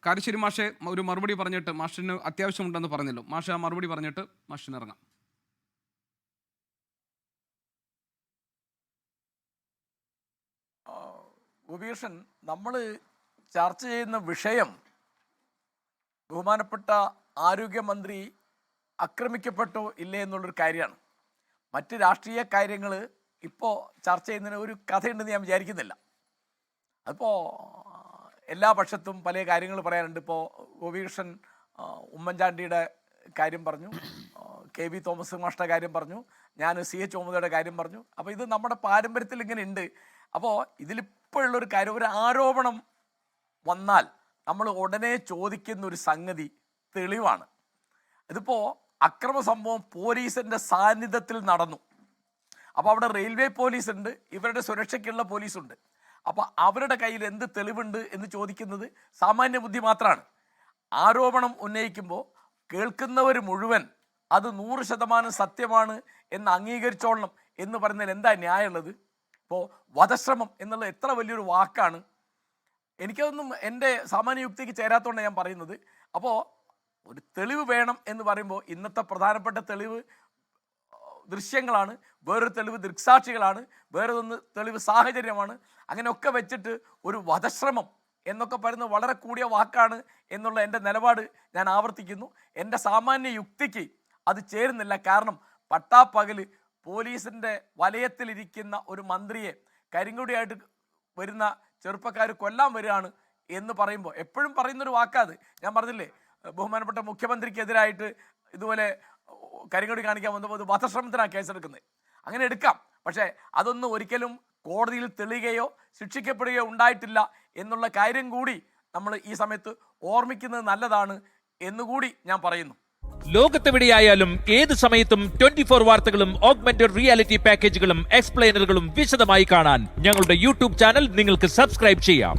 കാരശ്ശേരി മാഷെ ഒരു മറുപടി പറഞ്ഞിട്ട് മാഷിന് അത്യാവശ്യമുണ്ടെന്ന് പറഞ്ഞല്ലോ. മാഷ് ആ മറുപടി പറഞ്ഞിട്ട് മാഷിന് ഇറങ്ങാം. ഉപേഷൻ, നമ്മൾ ചർച്ച ചെയ്യുന്ന വിഷയം ബഹുമാനപ്പെട്ട ആരോഗ്യമന്ത്രി ആക്രമിക്കപ്പെട്ടോ ഇല്ലേ എന്നുള്ളൊരു കാര്യമാണ്. മറ്റ് രാഷ്ട്രീയ കാര്യങ്ങൾ ഇപ്പോൾ ചർച്ച ചെയ്യുന്നതിന് ഒരു കഥയുണ്ടെന്ന് ഞാൻ വിചാരിക്കുന്നില്ല. അതിപ്പോൾ എല്ലാ പക്ഷത്തും പല കാര്യങ്ങൾ പറയാനുണ്ട്. ഇപ്പോൾ ഗോപികൃഷ്ണൻ ഉമ്മൻചാണ്ടിയുടെ കാര്യം പറഞ്ഞു, KB തോമസ് മാഷ്ട കാര്യം പറഞ്ഞു, ഞാൻ CH മുഹമ്മദയുടെ കാര്യം പറഞ്ഞു. അപ്പോൾ ഇത് നമ്മുടെ പാരമ്പര്യത്തിൽ ഇങ്ങനെ ഉണ്ട്. അപ്പോൾ ഇതിലിപ്പോഴുള്ളൊരു കാര്യം, ഒരു ആരോപണം വന്നാൽ നമ്മൾ ഉടനെ ചോദിക്കുന്ന ഒരു സംഗതി തെളിവാണ്. ഇതിപ്പോൾ അക്രമ സംഭവം പോലീസിൻ്റെ സാന്നിധ്യത്തിൽ നടന്നു. അപ്പോൾ അവിടെ റെയിൽവേ പോലീസ് ഉണ്ട്, ഇവരുടെ സുരക്ഷയ്ക്കുള്ള പോലീസുണ്ട്. അപ്പോൾ അവരുടെ കയ്യിൽ എന്ത് തെളിവുണ്ട് എന്ന് ചോദിക്കുന്നത് സാമാന്യ ബുദ്ധി മാത്രമാണ്. ആരോപണം ഉന്നയിക്കുമ്പോൾ കേൾക്കുന്നവർ മുഴുവൻ അത് 100% സത്യമാണ് എന്ന് അംഗീകരിച്ചോളണം എന്ന് പറയുന്നതിൽ എന്താ ന്യായമുള്ളത്? ഇപ്പോൾ വധശ്രമം എന്നുള്ളത് എത്ര വലിയൊരു വാക്കാണ്. എനിക്കതൊന്നും എൻ്റെ സാമാന്യ യുക്തിക്ക് ചേരാത്തതുകൊണ്ട് ഞാൻ പറയുന്നത്. അപ്പോൾ ഒരു തെളിവ് വേണം എന്ന് പറയുമ്പോൾ ഇന്നത്തെ പ്രധാനപ്പെട്ട തെളിവ് ദൃശ്യങ്ങളാണ്, വേറൊരു തെളിവ് ദൃക്സാക്ഷികളാണ്, വേറൊന്ന് തെളിവ് സാഹചര്യമാണ്. അങ്ങനെയൊക്കെ വെച്ചിട്ട് ഒരു വധശ്രമം എന്നൊക്കെ പറയുന്നത് വളരെ കൂടിയ വാക്കാണ് എന്നുള്ള എൻ്റെ നിലപാട് ഞാൻ ആവർത്തിക്കുന്നു. എൻ്റെ സാമാന്യ യുക്തിക്ക് അത് ചേരുന്നില്ല. കാരണം പട്ടാപ്പകൽ പോലീസിൻ്റെ വലയത്തിലിരിക്കുന്ന ഒരു മന്ത്രിയെ കരിങ്കൊടിയായിട്ട് വരുന്ന ചെറുപ്പക്കാർ കൊല്ലാൻ വരികയാണ് എന്ന് പറയുമ്പോൾ എപ്പോഴും പറയുന്നൊരു വാക്കാത്. ഞാൻ പറഞ്ഞില്ലേ, ബഹുമാനപ്പെട്ട മുഖ്യമന്ത്രിക്കെതിരായിട്ട് ഇതുപോലെ കരിങ്കൊടി കാണിക്കാൻ വന്നപ്പോൾ വധശ്രമത്തിനാണ് കേസെടുക്കുന്നത്. അങ്ങനെ എടുക്കാം, പക്ഷേ അതൊന്നും ഒരിക്കലും കോടതിയിൽ തെളിയുകയോ ശിക്ഷിക്കപ്പെടുകയോ ഉണ്ടായിട്ടില്ല എന്നുള്ള കാര്യം കൂടി നമ്മൾ ഈ സമയത്ത് ഓർമ്മിക്കുന്നത് നല്ലതാണ് എന്നുകൂടി ഞാൻ പറയുന്നു. ലോകത്തെവിടെയായാലും ഏത് സമയത്തും 24 വാർത്തകളും ഓഗ്മെന്റഡ് റിയാലിറ്റി പാക്കേജുകളും എക്സ്പ്ലെയിനറുകളും വിശദമായി കാണാൻ ഞങ്ങളുടെ യൂട്യൂബ് ചാനൽ നിങ്ങൾക്ക് സബ്സ്ക്രൈബ് ചെയ്യാം.